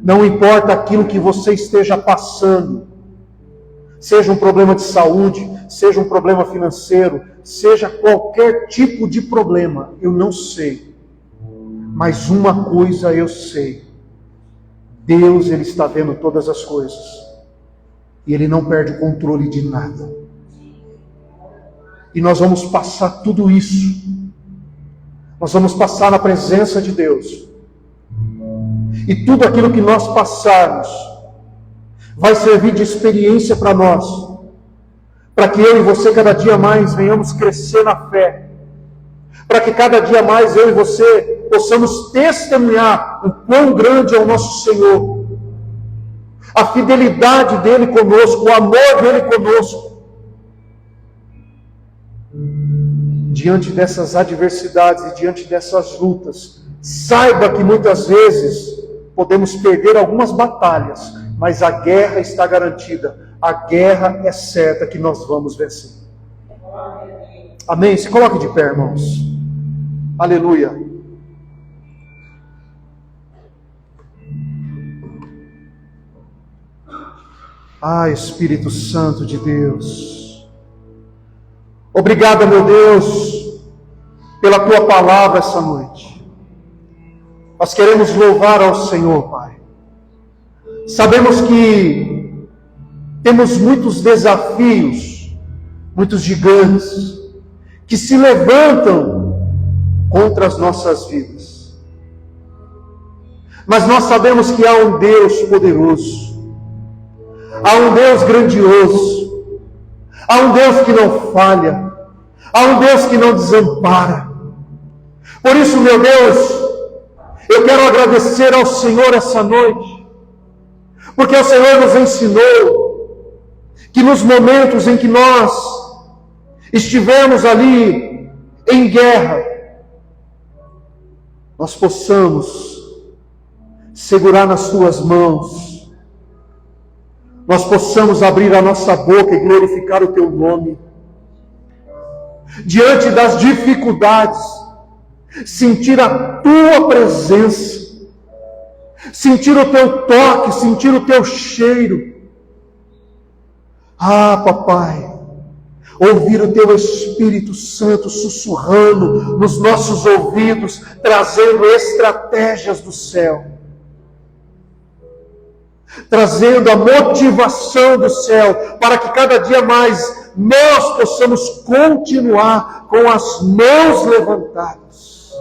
Não importa aquilo que você esteja passando, seja um problema de saúde, seja um problema financeiro, seja qualquer tipo de problema, eu não sei. Mas uma coisa eu sei: Deus, Ele está vendo todas as coisas. E Ele não perde o controle de nada. E nós vamos passar tudo isso. Nós vamos passar na presença de Deus. E tudo aquilo que nós passarmos vai servir de experiência para nós. Para que eu e você cada dia mais venhamos crescer na fé. Para que cada dia mais eu e você possamos testemunhar o quão grande é o nosso Senhor. A fidelidade dEle conosco, o amor dEle conosco. Diante dessas adversidades e diante dessas lutas, saiba que muitas vezes podemos perder algumas batalhas, mas a guerra está garantida. A guerra é certa que nós vamos vencer. Amém? Se coloque de pé, irmãos. Aleluia. Ah, Espírito Santo de Deus. Obrigado, meu Deus, pela Tua palavra essa noite. Nós queremos louvar ao Senhor, Pai. Sabemos que temos muitos desafios, muitos gigantes, que se levantam contra as nossas vidas. Mas nós sabemos que há um Deus poderoso, há um Deus grandioso, há um Deus que não falha, há um Deus que não desampara. Por isso, meu Deus, eu quero agradecer ao Senhor essa noite, porque o Senhor nos ensinou que nos momentos em que nós estivermos ali em guerra, nós possamos segurar nas Tuas mãos, nós possamos abrir a nossa boca e glorificar o Teu nome. Diante das dificuldades, sentir a Tua presença, sentir o Teu toque, sentir o Teu cheiro. Ah, Papai, ouvir o Teu Espírito Santo sussurrando nos nossos ouvidos, trazendo estratégias do céu, trazendo a motivação do céu, para que cada dia mais nós possamos continuar com as mãos levantadas.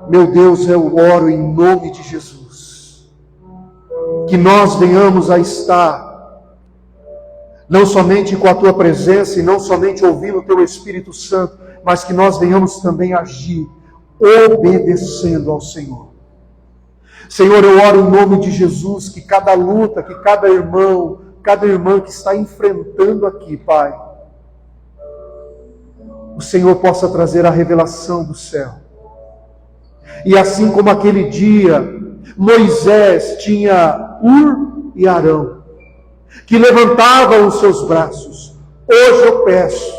Meu Deus, eu oro em nome de Jesus, que nós venhamos a estar não somente com a Tua presença e não somente ouvindo o Teu Espírito Santo, mas que nós venhamos também agir obedecendo ao Senhor. Senhor, eu oro em nome de Jesus, que cada luta, que cada irmão, cada irmã que está enfrentando aqui, Pai, o Senhor possa trazer a revelação do céu. E assim como aquele dia, Moisés tinha Hur e Arão, que levantavam os seus braços. Hoje eu peço,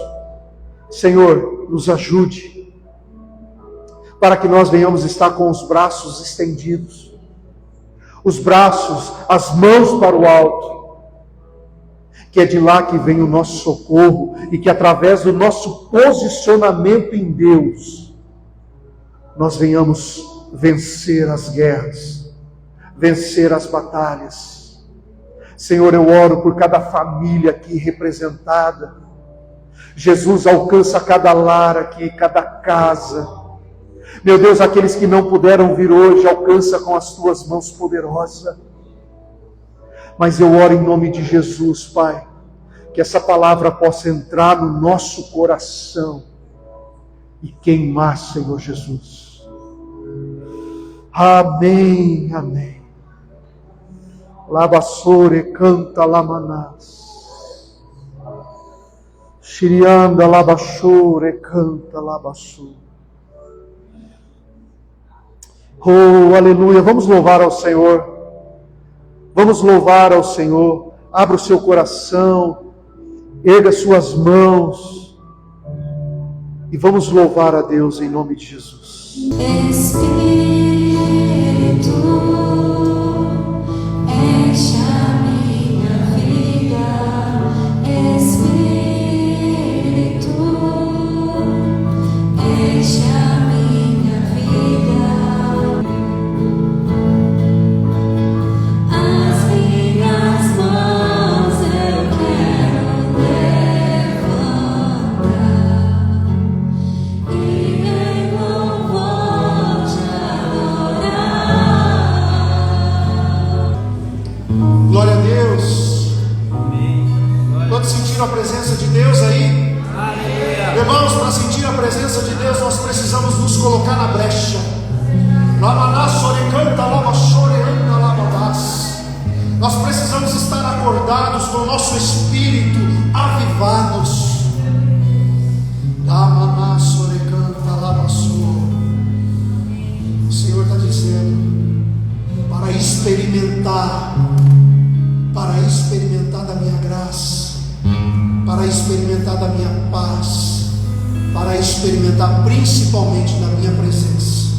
Senhor, nos ajude, para que nós venhamos estar com os braços estendidos, os braços, as mãos para o alto, que é de lá que vem o nosso socorro e que através do nosso posicionamento em Deus, nós venhamos vencer as guerras, vencer as batalhas. Senhor, eu oro por cada família aqui representada. Jesus, alcança cada lar aqui, cada casa. Meu Deus, aqueles que não puderam vir hoje, alcança com as tuas mãos poderosas. Mas eu oro em nome de Jesus, Pai, que essa palavra possa entrar no nosso coração e queimar, Senhor Jesus. Amém, amém. Labassore canta lamanás. Shirianda labashore canta labassore. Oh, aleluia. Vamos louvar ao Senhor. Vamos louvar ao Senhor. Abra o seu coração. Erga suas mãos. E vamos louvar a Deus em nome de Jesus. Espírito, enche a minha vida. Espírito, enche a minha vida. As minhas mãos eu quero levantar e em louvor te adorar. Glória a Deus. Todos sentiram a presença de Deus aí? Irmãos, para sentir a presença de Deus, nós precisamos nos colocar na brecha. Nós precisamos estar acordados, com o nosso espírito avivados. O Senhor está dizendo para experimentar da minha graça, para experimentar da minha paz, para experimentar principalmente da minha presença.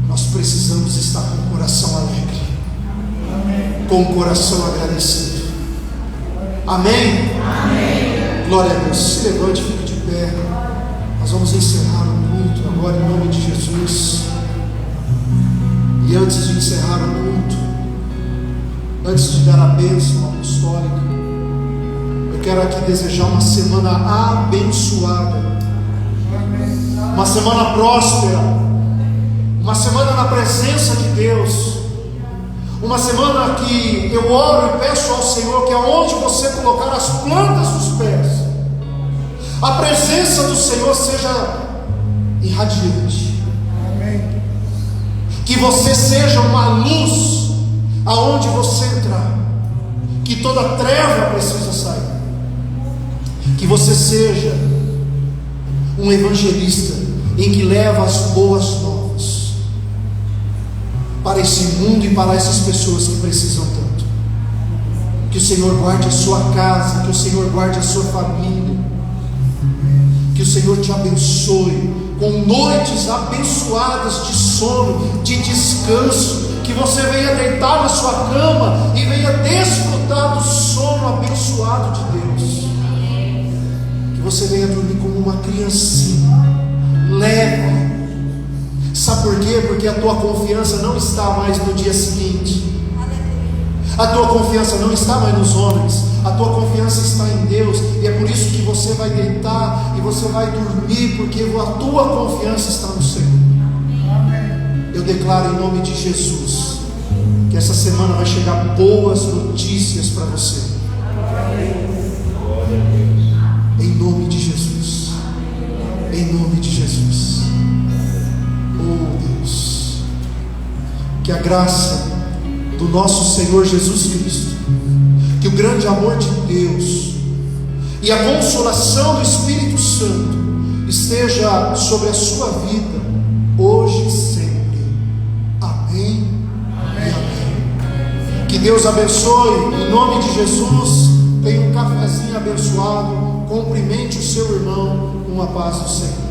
Nós precisamos estar com o coração alegre, com o coração agradecido. Amém? Amém. Glória a Deus. Se levante, fique de pé. Nós vamos encerrar o culto agora em nome de Jesus. E antes de encerrar o culto, antes de dar a bênção apostólica, eu quero aqui desejar uma semana abençoada, uma semana próspera, uma semana na presença de Deus, uma semana que eu oro e peço ao Senhor que aonde você colocar as plantas dos pés, a presença do Senhor seja irradiante. Que você seja uma luz aonde você entrar, que toda treva precisa sair. Que você seja um evangelista em que leva as boas novas para esse mundo e para essas pessoas que precisam tanto. Que o Senhor guarde a sua casa, que o Senhor guarde a sua família, que o Senhor te abençoe com noites abençoadas de sono, de descanso, que você venha deitar na sua cama e venha desfrutar do sono abençoado de Deus. Que você venha dormir como uma criancinha, leve. Sabe por quê? Porque a tua confiança não está mais no dia seguinte. A tua confiança não está mais nos homens. A tua confiança está em Deus. E é por isso que você vai deitar e você vai dormir, porque a tua confiança está no Senhor. Eu declaro em nome de Jesus que essa semana vai chegar boas notícias para você. Em nome de Jesus. Em nome de Jesus. Oh Deus, que a graça do nosso Senhor Jesus Cristo, que o grande amor de Deus e a consolação do Espírito Santo esteja sobre a sua vida hoje e sempre. Amém. Amém. E amém. Que Deus abençoe em nome de Jesus. Tenha um cafezinho abençoado. Cumprimente o seu irmão com a paz do Senhor.